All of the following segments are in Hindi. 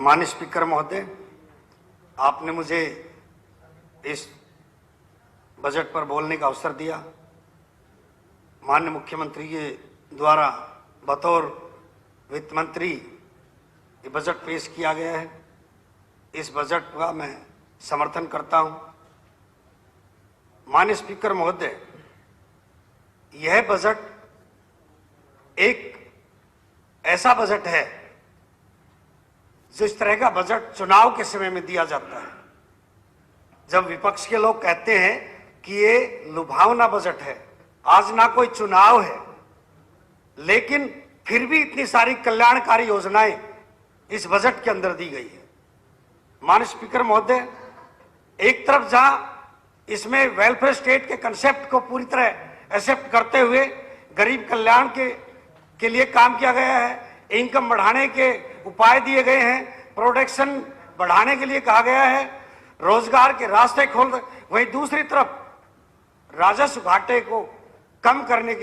माननीय स्पीकर महोदय, आपने मुझे इस बजट पर बोलने का अवसर दिया। माननीय मुख्यमंत्री के द्वारा बतौर वित्त मंत्री ये बजट पेश किया गया है। इस बजट का मैं समर्थन करता हूं। माननीय स्पीकर महोदय, यह बजट एक ऐसा बजट है जो इस तरह का बजट चुनाव के समय में दिया जाता है, जब विपक्ष के लोग कहते हैं कि ये लुभावना बजट है। आज ना कोई चुनाव है, लेकिन फिर भी इतनी सारी कल्याणकारी योजनाएं इस बजट के अंदर दी गई है। माननीय स्पीकर महोदय, एक तरफ जहां इसमें वेलफेयर स्टेट के कंसेप्ट को पूरी तरह एक्सेप्ट करते हुए गरीब कल्याण के लिए काम किया गया है, इनकम बढ़ाने के उपाय दिए गए हैं, प्रोडक्शन बढ़ाने के लिए कहा गया है, रोजगार के रास्ते खोल, वहीं दूसरी तरफ राजस्व घाटे को कम करने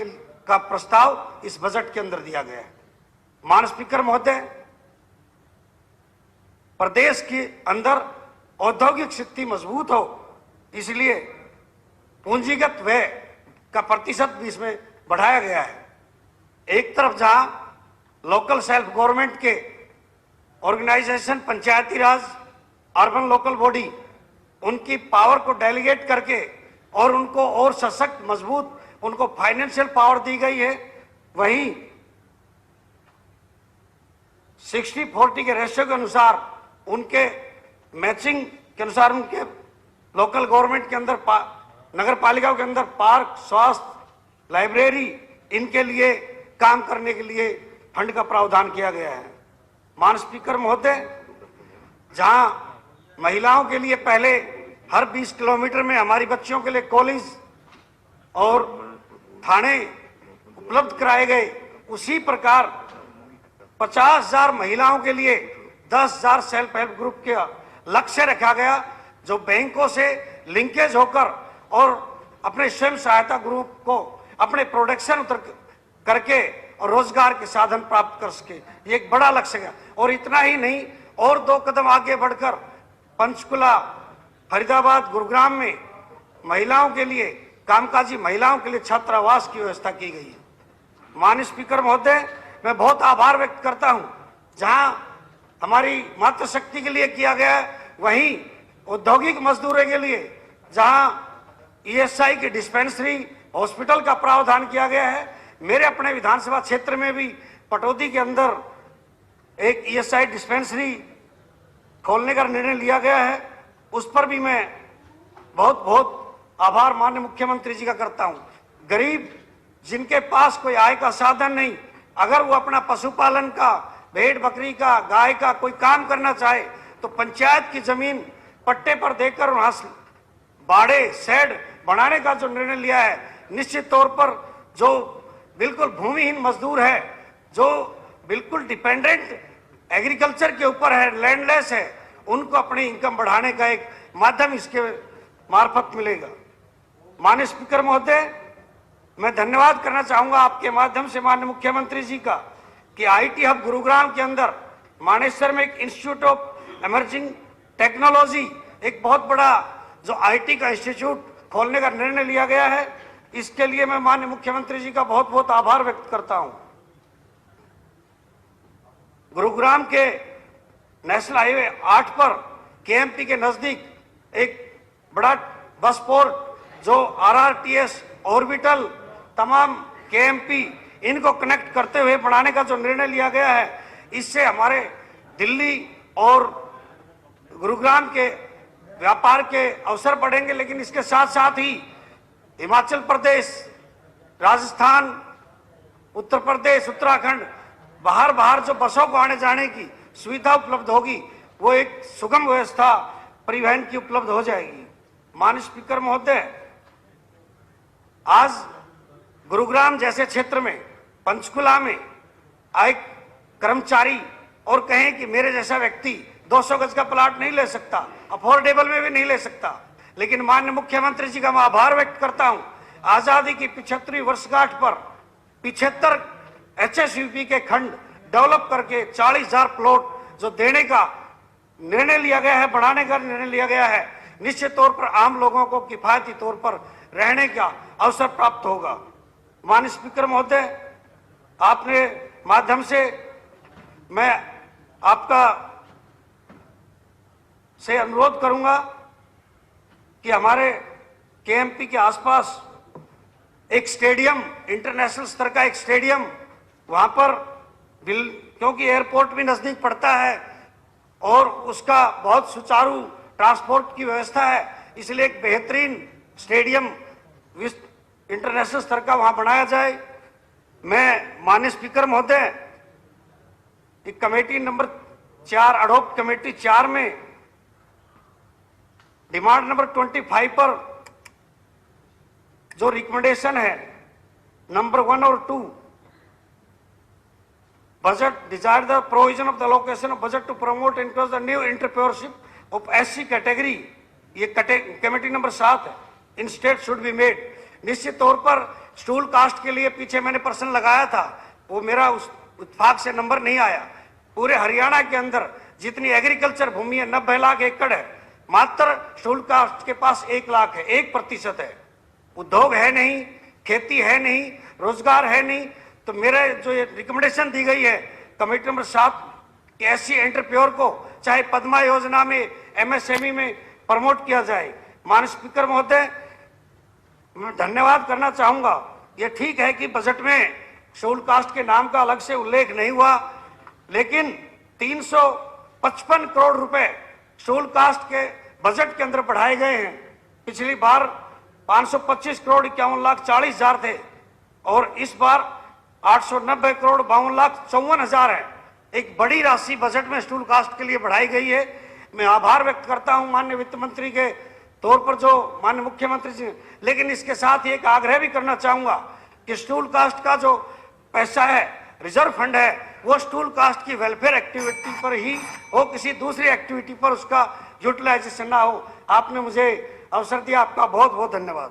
का प्रस्ताव इस बजट के अंदर दिया गया है। माननीय स्पीकर महोदय, प्रदेश के अंदर औद्योगिक स्थिति मजबूत हो, इसलिए पूंजीगत व्यय का प्रतिशत भी इसमें बढ़ाया गया है। एक तरफ जहां लोकल सेल्फ गवर्नमेंट के ऑर्गेनाइजेशन, पंचायती राज, अर्बन लोकल बॉडी, उनकी पावर को डेलीगेट करके और उनको और सशक्त, मजबूत उनको फाइनेंशियल पावर दी गई है, वहीं 60-40 के रेशियो के अनुसार उनके मैचिंग के अनुसार उनके लोकल गवर्नमेंट के अंदर, नगर पालिकाओं के अंदर पार्क, स्वास्थ्य, लाइब्रेरी, इनके लिए काम करने के लिए फंड का प्रावधान किया गया है। माननीय स्पीकर महोदय, जहां महिलाओं के लिए पहले हर 20 किलोमीटर में हमारी बच्चियों के लिए कॉलेज और थाने उपलब्ध कराए गए, उसी प्रकार 50,000 महिलाओं के लिए 10,000 सेल्फ हेल्प ग्रुप का लक्ष्य रखा गया, जो बैंकों से लिंकेज होकर और अपने स्वयं सहायता ग्रुप को अपने प्रोडक्शन करके और रोजगार के साधन प्राप्त कर सके। ये एक बड़ा लक्ष्य है। और इतना ही नहीं, और 2 कदम आगे बढ़कर पंचकुला, फरीदाबाद, गुरुग्राम में महिलाओं के लिए, कामकाजी महिलाओं के लिए छात्रावास की व्यवस्था की गई है। माननीय स्पीकर महोदय, मैं बहुत आभार व्यक्त करता हूं, जहां हमारी मातृशक्ति के लिए किया गया है, वहीं औद्योगिक मजदूरों के लिए जहां ईएसआई की डिस्पेंसरी हॉस्पिटल का प्रावधान किया गया है। मेरे अपने विधानसभा क्षेत्र में भी पटौदी के अंदर एक ईएसआई डिस्पेंसरी खोलने का निर्णय लिया गया है। उस पर भी मैं बहुत बहुत आभार माननीय मुख्यमंत्री जी का करता हूं। गरीब जिनके पास कोई आय का साधन नहीं, अगर वो अपना पशुपालन का, भेड़ बकरी का, गाय का कोई काम करना चाहे, तो पंचायत की जमीन पट्टे पर देकर वहां बाड़े, शेड बनाने का जो निर्णय लिया है, निश्चित तौर पर जो बिल्कुल भूमिहीन मजदूर है, जो बिल्कुल डिपेंडेंट एग्रीकल्चर के ऊपर है, लैंडलेस है, उनको अपनी इनकम बढ़ाने का एक माध्यम इसके मार्फत मिलेगा। माननीय स्पीकर महोदय, मैं धन्यवाद करना चाहूंगा आपके माध्यम से माननीय मुख्यमंत्री जी का कि आईटी हब गुरुग्राम के अंदर मानेसर में एक इंस्टीट्यूट ऑफ इमर्जिंग टेक्नोलॉजी, एक बहुत बड़ा जो आईटी का इंस्टीट्यूट खोलने का निर्णय लिया गया है। इसके लिए मैं माननीय मुख्यमंत्री जी का बहुत बहुत आभार व्यक्त करता हूं। गुरुग्राम के नेशनल हाईवे 8 पर केएमपी के नजदीक एक बड़ा बस पोर्ट, जो आरआरटीएस, ऑर्बिटल, तमाम केएमपी, इनको कनेक्ट करते हुए बनाने का जो निर्णय लिया गया है, इससे हमारे दिल्ली और गुरुग्राम के व्यापार के अवसर बढ़ेंगे। लेकिन इसके साथ साथ ही हिमाचल प्रदेश, राजस्थान, उत्तर प्रदेश, उत्तराखंड, बाहर जो बसों को आने जाने की सुविधा उपलब्ध होगी, वो एक सुगम व्यवस्था परिवहन की उपलब्ध हो जाएगी। माननीय स्पीकर महोदय, आज गुरुग्राम जैसे क्षेत्र में, पंचकुला में एक कर्मचारी और कहें कि मेरे जैसा व्यक्ति 200 गज का प्लाट नहीं ले सकता, अफोर्डेबल में भी नहीं ले सकता, लेकिन माननीय मुख्यमंत्री जी का मैं आभार व्यक्त करता हूं। आजादी की 75वीं वर्षगांठ पर 75 एचएसयूपी के खंड डेवलप करके 40,000 प्लॉट जो देने का निर्णय लिया गया है, बढ़ाने का निर्णय लिया गया है, निश्चित तौर पर आम लोगों को किफायती तौर पर रहने का अवसर प्राप्त होगा। माननीय स्पीकर महोदय, आपने माध्यम से मैं आपका से अनुरोध करूंगा कि हमारे केएमपी के आसपास एक स्टेडियम, इंटरनेशनल स्तर का एक स्टेडियम, वहां पर क्योंकि एयरपोर्ट भी नजदीक पड़ता है और उसका बहुत सुचारू ट्रांसपोर्ट की व्यवस्था है, इसलिए एक बेहतरीन स्टेडियम इंटरनेशनल स्तर का वहां बनाया जाए। मैं माननीय स्पीकर महोदय, कमेटी नंबर 4, अडोप्ट कमेटी 4 में डिमांड नंबर 25 पर जो रिकमेंडेशन है नंबर 1 और 2, budget desire the provision of the allocation of budget to promote encourage the new entrepreneurship of SC category, ये कमेटी नंबर 7 है, in state should be made. निश्चित तौर पर स्टूल कास्ट के लिए पीछे मैंने प्रश्न लगाया था, वो मेरा उस उत्पाद से नंबर नहीं आया। पूरे हरियाणा के अंदर जितनी एग्रीकल्चर भूमि है 90 लाख एकड़ है, मात्र स्टूल कास्ट के पास 1 लाख है, 1% है। उद्योग है नहीं, खेती है नहीं, रोजगार है नहीं। तो मेरे जो ये रिकमेंडेशन दी गई है कमेटी नंबर 7 कि एससी एंटरप्रेन्योर को चाहे पद्मा योजना में, एमएसएमई में प्रमोट किया जाए। माननीय स्पीकर महोदय, मैं धन्यवाद करना चाहूंगा। ये ठीक है कि बजट में शेड्यूल कास्ट के नाम का अलग से उल्लेख नहीं हुआ, लेकिन 355 करोड़ रुपए शेड्यूल कास्ट के बजट के अंदर बढ़ाए गए हैं। पिछली बार 525 करोड़ 51 लाख 40 हजार थे और इस बार 890 करोड़ 52 लाख 54 हजार है। एक बड़ी राशि बजट में शेड्यूल कास्ट के लिए बढ़ाई गई है। मैं आभार व्यक्त करता हूं माननीय वित्त मंत्री के तौर पर, जो माननीय मुख्यमंत्री जी, लेकिन इसके साथ ही एक आग्रह भी करना चाहूंगा कि शेड्यूल कास्ट का जो पैसा है, रिजर्व फंड है, वो शेड्यूल कास्ट की वेलफेयर एक्टिविटी पर ही हो, किसी दूसरी एक्टिविटी पर उसका यूटिलाइजेशन ना हो। आपने मुझे अवसर दिया, आपका बहुत बहुत धन्यवाद।